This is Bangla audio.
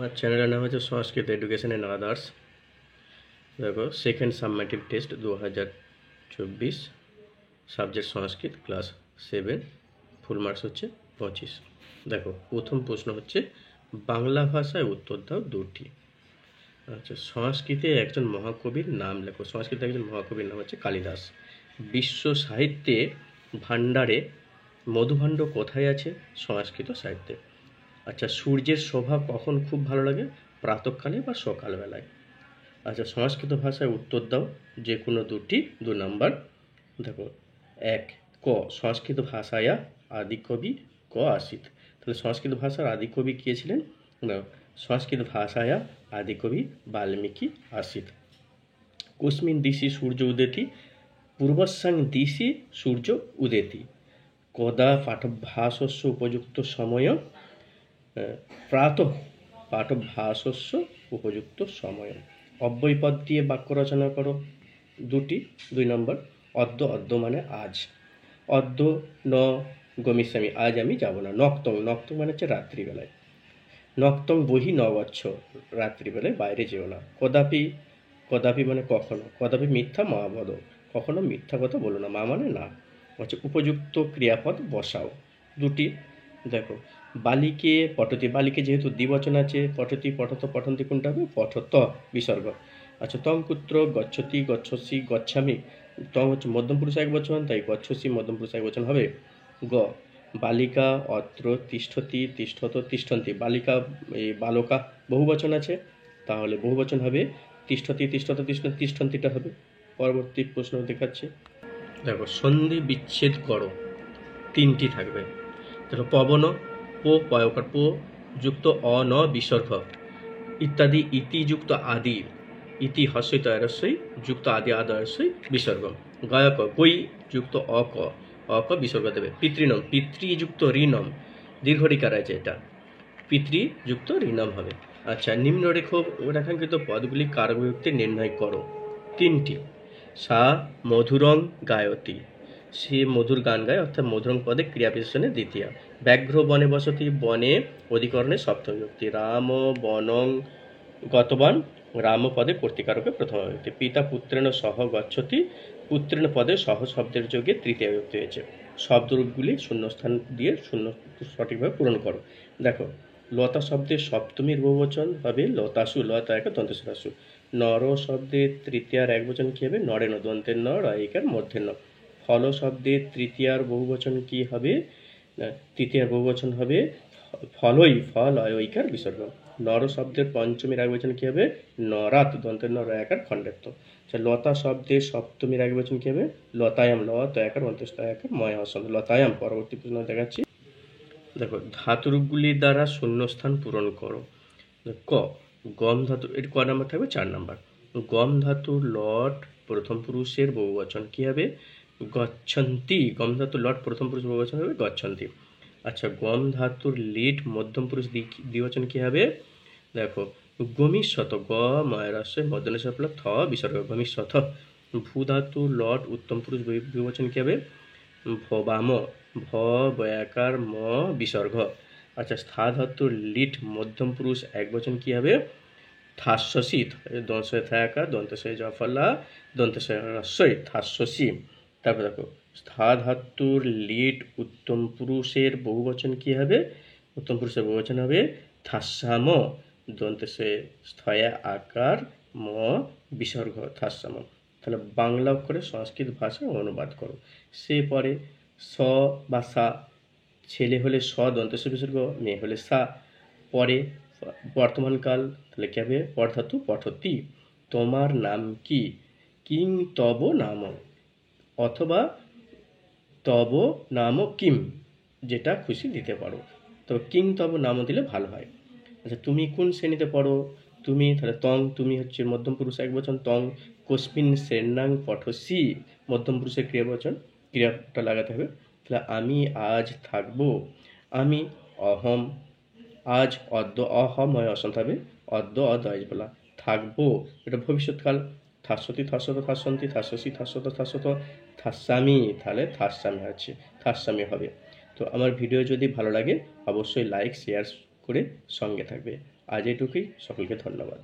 আমার চ্যানেলের নাম হচ্ছে সংস্কৃত এডুকেশন অ্যান্ড আদার্স। দেখো, সেকেন্ড সাবমেটিভ টেস্ট 2024, সাবজেক্ট সংস্কৃত, ক্লাস 7, ফুল মার্কস হচ্ছে 25। দেখো, প্রথম প্রশ্ন হচ্ছে বাংলা ভাষায় উত্তর দাও দুটি। আচ্ছা, সংস্কৃতে একজন মহাকবির নাম লেখো। সংস্কৃতে একজন মহাকবির নাম হচ্ছে কালিদাস। বিশ্ব সাহিত্যে ভাণ্ডারে মধুভাণ্ড কোথায় আছে? সংস্কৃত সাহিত্যে। আচ্ছা, সূর্যের শোভা কখন খুব ভালো লাগে? প্রাতঃকালে বা সকালবেলায়। আচ্ছা, সংস্কৃত ভাষায় উত্তর দাও যে কোনো দুটি, 2 নাম্বার। দেখো, 1 ক সংস্কৃত ভাষায়া আদিকবি ক আসিত। তাহলে সংস্কৃত ভাষার আদিকবি কে ছিলেন? না, সংস্কৃত ভাষায়া আদিকবি বাল্মীকি আসিত। কস্মিন দিশি সূর্য উদেতি? পূর্বস্যাং দিশি সূর্য উদেতি। কদা পাঠভ্যাসস্য উপযুক্ত সময়? প্রাতঃ পাঠভ্যাসস্য উপযুক্ত সময়। অব্যয়পদ দিয়ে বাক্য রচনা করো দুটি, 2 নম্বর। অদ্য, অদ্য মানে আজ। অদ্য ন গমিষ্যামি, আজ আমি যাব না। নক্তং, নক্তং মানে হচ্ছে রাত্রিবেলায়। নক্তং বহি ন গচ্ছ, রাত্রিবেলায় বাইরে যেও না। কদাপি, কদাপি মানে কখনো। কদাপি মিথ্যা মা বদ, কখনো মিথ্যা কথা বলো না। মা মানে না। হচ্ছে উপযুক্ত ক্রিয়াপদ বসাও দুটি। দেখো, বালিকে পঠতি, বালিকে যেহেতু দ্বিবচন আছে, পঠতি পঠত পঠন্তি কোনটা হবে? পঠত বিসর্গ। আচ্ছা, তং কুত্র গচ্ছতি গচ্ছসি গচ্ছামি। তং হচ্ছে মধ্যম পুরুষ একবচন, তাই গচ্ছসি মধ্যম পুরুষ একবচন হবে। গ বালিকা অত্র তিষ্ঠতি তিষ্ঠত তিষ্ঠন্তি। বালিকা এই বালকা বহুবচন আছে, তাহলে বহুবচন হবে তিষ্ঠতি তিষ্ঠত তিষ্ঠন্তি, তিষ্ঠন্তিটা হবে। পরবর্তী প্রশ্ন দেখাচ্ছি। দেখো, সন্ধি বিচ্ছেদ করো, 3টি থাকবে। দেখো, পবন পো পয়কার পো যুক্ত অ ন বিসর্গ ইত্যাদি, ইতি যুক্ত আদি, ইতি হস্যই তয়রস্যই যুক্ত আদি আদয়স্যই বিসর্গ। গায়ক গই যুক্ত অক, অক বিসর্গ দেবে। পিতৃনম, পিতৃযুক্ত ঋণম, দীর্ঘ রিকার আছে এটা, পিতৃযুক্ত ঋণম হবে। আচ্ছা, রেখাঙ্কিত পদগুলি কারকযুক্তে নির্ণয় করো, 3টি। সা মধুরং গায়তি, সে মধুর গান গায়, অর্থাৎ মধুরং পদে ক্রিয়া বিশেষণে দ্বিতীয়। ব্যাঘ্র বনে বসতি, বনে অধিকরণে সপ্তম বিভক্তি। রাম বনং গতবান, রাম পদে কর্তৃকারকে প্রথম বিভক্তি। পিতা পুত্রেণ সহ গচ্ছতি, পুত্রেণ পদে সহ শব্দের যোগে তৃতীয় বিভক্তি হয়েছে। শব্দরূপগুলি শূন্যস্থান দিয়ে শূন্য সঠিকভাবে পূরণ করো। দেখো, লতা শব্দের সপ্তমীর বহুবচন হবে লতাসু, লতা একা দন্তস্বরাসু। নর শব্দের তৃতীয়ার একবচন কি হবে? নরেন, দন্তের ন, রয়িকার মধ্যের ন। ফল শব্দের তৃতীয়ার বহুবচন কি হবে? তৃতীয়ার বহুবচন হবে ফলই, ফল অয়িকার বিসর্গ। নর শব্দের পঞ্চমীর একবচন কি হবে? নরাত, দন্তের ন, রয়াকার খণ্ডের তো। আচ্ছা, লতা শব্দের সপ্তমীর একবচন কি হবে? লতায়াম, ল তয়াকার অন্তস্তয়াকার ময় হসন, লতায়াম। পরবর্তী প্রশ্ন দেখাচ্ছি। দেখো, ধাতুরূপগুলির দ্বারা শূন্যস্থান পূরণ করো। ক গম ধাতু, এর ক নাম্বার থাকবে? 4 নাম্বার। গম ধাতুর লট প্রথম পুরুষের বহুবচন কি হবে? গচ্ছন্তি। গম ধাতুর লট প্রথম পুরুষ বহুবচন হবে গচ্ছন্তি। আচ্ছা, গম ধাতুর লিট মধ্যম পুরুষ দ্বিবচন কি হবে? দেখো, গমিষ্যত, গ ময়রাস্য মধ্যনেশ্বর প্লাস থ বিসর্গ, গমিষ্যথ। ভূ ধাতুর লট উত্তম পুরুষ বহুবচন কি হবে? ভবাম, ভ বয়াকার ম বিসর্গ। আচ্ছা, স্থা ধাতুর লিট মধ্যম পুরুষ একবচন কি হবে? থাস্যসি, দন্তস্বয় থাকা, দন্তস্বয় জফলা, দন্তস্বয় হ্রস্বই, থাস্যসি। তারপর দেখো, স্থা ধাতুর লিট উত্তম পুরুষের বহুবচন কি হবে? উত্তম পুরুষের বহুবচন হবে থাস্যাম, দন্তস্বয় স্থয়া আকার ম বিসর্গ, থাস্যাম। তাহলে বাংলা অক্ষরে সংস্কৃত ভাষায় অনুবাদ করো। সে পরে স বা সা, ছেলে হলে স দন্তস্ব বিসর্গ, মেয়ে হলে সা। পরে বর্তমানকাল, তাহলে কি হবে? পরধাতু পঠতি। তোমার নাম কি? কিং তব নাম, অথবা তব নাম কিম, যেটা খুশি দিতে পারো। তো কিং তব নাম দিলে ভালো হয়। আচ্ছা, তুমি কোন শ্রেণীতে পড়ো? তুমি, তাহলে তং, তুমি হচ্ছে মধ্যম পুরুষ একবচন, তং। কস্মিন শ্রেণাং পঠসি, মধ্যম পুরুষের ক্রিয়াবচন, ক্রিয়াটা লাগাতে হবে। তাহলে আমি আজ থাকবো। আমি অহম, আজ অদ্য, অহময় অসন্ত হবে অদ্য অদয় বলা। থাকবো, এটা ভবিষ্যৎকাল। থাস্যতি থাস্যত থাস্যন্তি, থাস্যসি থাস্যত থাস্যত, থাস্যামি, তাহলে থাস্যামি আছে, থাস্যামি হবে। তো আমার ভিডিও যদি ভালো লাগে অবশ্যই লাইক শেয়ার করে সঙ্গে থাকবে। আজ এটুকুই, সকলকে ধন্যবাদ।